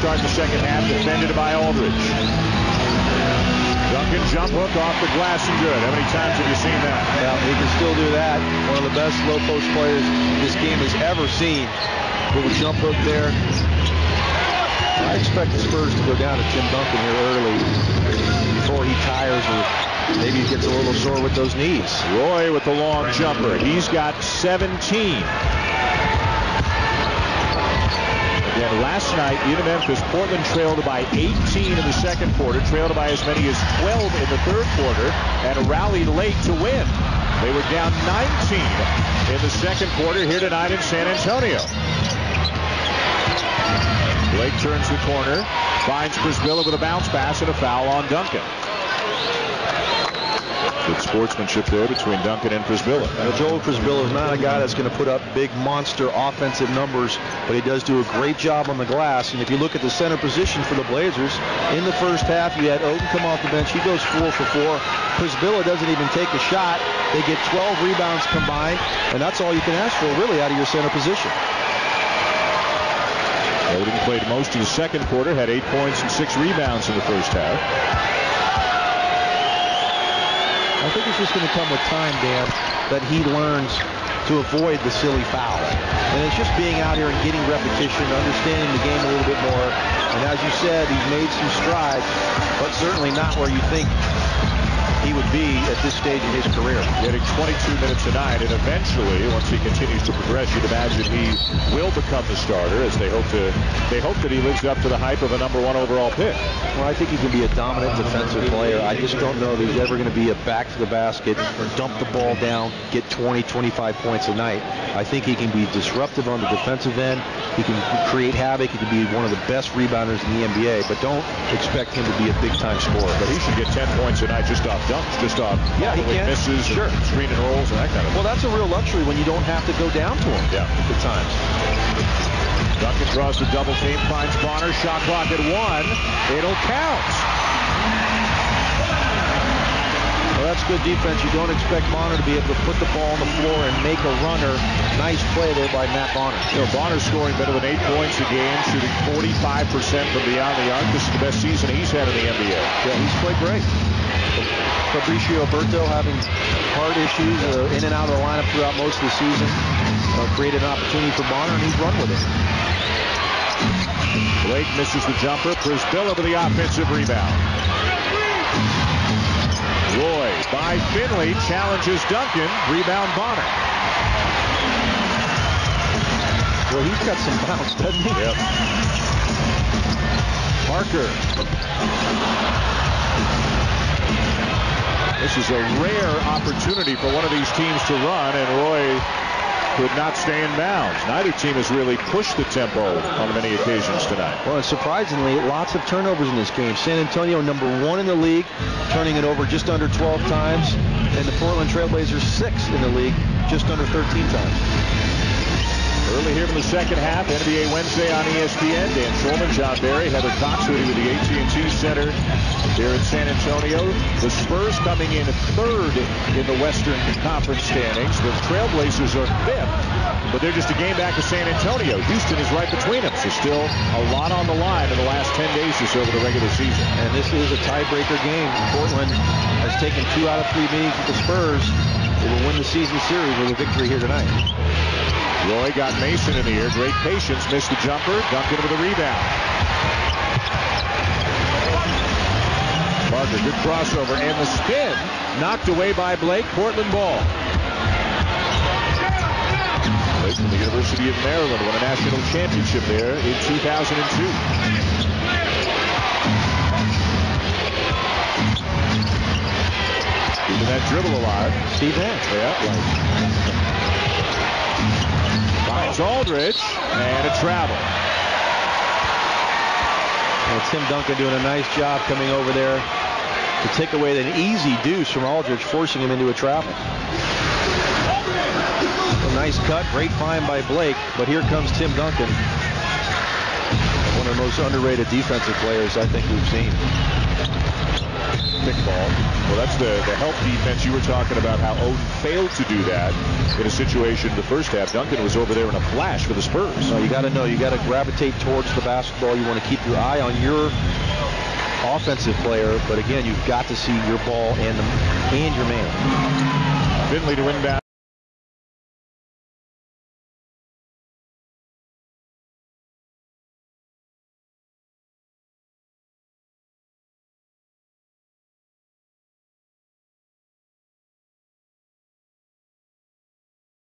start the second half, defended by Aldridge. Duncan jump hook off the glass and good. How many times have you seen that? Yeah, he can still do that. One of the best low post players this game has ever seen. Little jump hook there. I expect the Spurs to go down to Tim Duncan here early before he tires or maybe he gets a little sore with those knees. Roy with the long jumper. He's got 17. Again, last night in Memphis, Portland trailed by 18 in the second quarter, trailed by as many as 12 in the third quarter, and rallied late to win. They were down 19 in the second quarter here tonight in San Antonio. Blake turns the corner, finds Przybilla with a bounce pass and a foul on Duncan. Good sportsmanship there between Duncan and Przybilla. Joel Przybilla is not a guy that's going to put up big monster offensive numbers, but he does do a great job on the glass. And if you look at the center position for the Blazers, in the first half you had Oden come off the bench. He goes 4 for 4. Przybilla doesn't even take a shot. They get 12 rebounds combined, and that's all you can ask for really out of your center position. Oden played most of the second quarter, had 8 points and 6 rebounds in the first half. I think it's just going to come with time, Dan, that he learns to avoid the silly foul. And it's just being out here and getting repetition, understanding the game a little bit more. And as you said, he's made some strides, but certainly not where you think he would be at this stage in his career. Getting 22 minutes a night, and eventually, once he continues to progress, you'd imagine he will become the starter, as they hope that he lives up to the hype of a #1 overall pick. Well, I think he can be a dominant defensive player. I just don't know that he's ever going to be a back to the basket, dump the ball down, get 20, 25 points a night. I think he can be disruptive on the defensive end. He can create havoc. He can be one of the best rebounders in the NBA, but don't expect him to be a big-time scorer. But he should get 10 points a night just off dunks, just off misses, sure, and screen and rolls, and that kind of thing. Well, that's a real luxury when you don't have to go down to him at times. Duncan draws the double team, finds Bonner, shot clock at 1. It'll count. Well, that's good defense. You don't expect Bonner to be able to put the ball on the floor and make a runner. Nice play there by Matt Bonner. You know, Bonner's scoring better than 8 points a game, shooting 45% from beyond the arc. This is the best season he's had in the NBA. Yeah, he's played great. Fabricio Alberto having heart issues, in and out of the lineup throughout most of the season. Created an opportunity for Bonner, and he's run with it. Blake misses the jumper. Przybilla with the offensive rebound. Roy by Finley challenges Duncan. Rebound Bonner. Well, he's got some bounce, doesn't he? Yep. Parker. This is a rare opportunity for one of these teams to run, and Roy could not stay in bounds. Neither team has really pushed the tempo on many occasions tonight. Well, and surprisingly, lots of turnovers in this game. San Antonio, #1 in the league, turning it over just under 12 times, and the Portland Trailblazers 6th in the league, just under 13 times. Early here in the second half, NBA Wednesday on ESPN. Dan Shulman, John Barry, Heather Cox with the AT&T Center here in San Antonio. The Spurs coming in 3rd in the Western Conference standings. The Trailblazers are 5th, but they're just a game back of San Antonio. Houston is right between them, so still a lot on the line in the last 10 days or so of the regular season. And this is a tiebreaker game. Portland has taken 2 out of 3 meetings with the Spurs. They will win the season series with a victory here tonight. Roy got Mason in the air. Great patience. Missed the jumper. Duncan with a rebound. Parker, good crossover. And the spin knocked away by Blake. Portland ball. Blake from the University of Maryland won a national championship there in 2002. Keeping that dribble alive. Steve Nash. Yeah, right. Finds Aldridge, and a travel. Well, Tim Duncan doing a nice job coming over there to take away an easy deuce from Aldridge, forcing him into a travel. A nice cut, great find by Blake, but here comes Tim Duncan. One of the most underrated defensive players I think we've seen. Pick ball. Well, that's the help defense. You were talking about how Oden failed to do that in a situation in the first half. Duncan was over there in a flash for the Spurs. No, you got to know. You got to gravitate towards the basketball. You want to keep your eye on your offensive player, but again, you've got to see your ball and your man. Finley to inbound.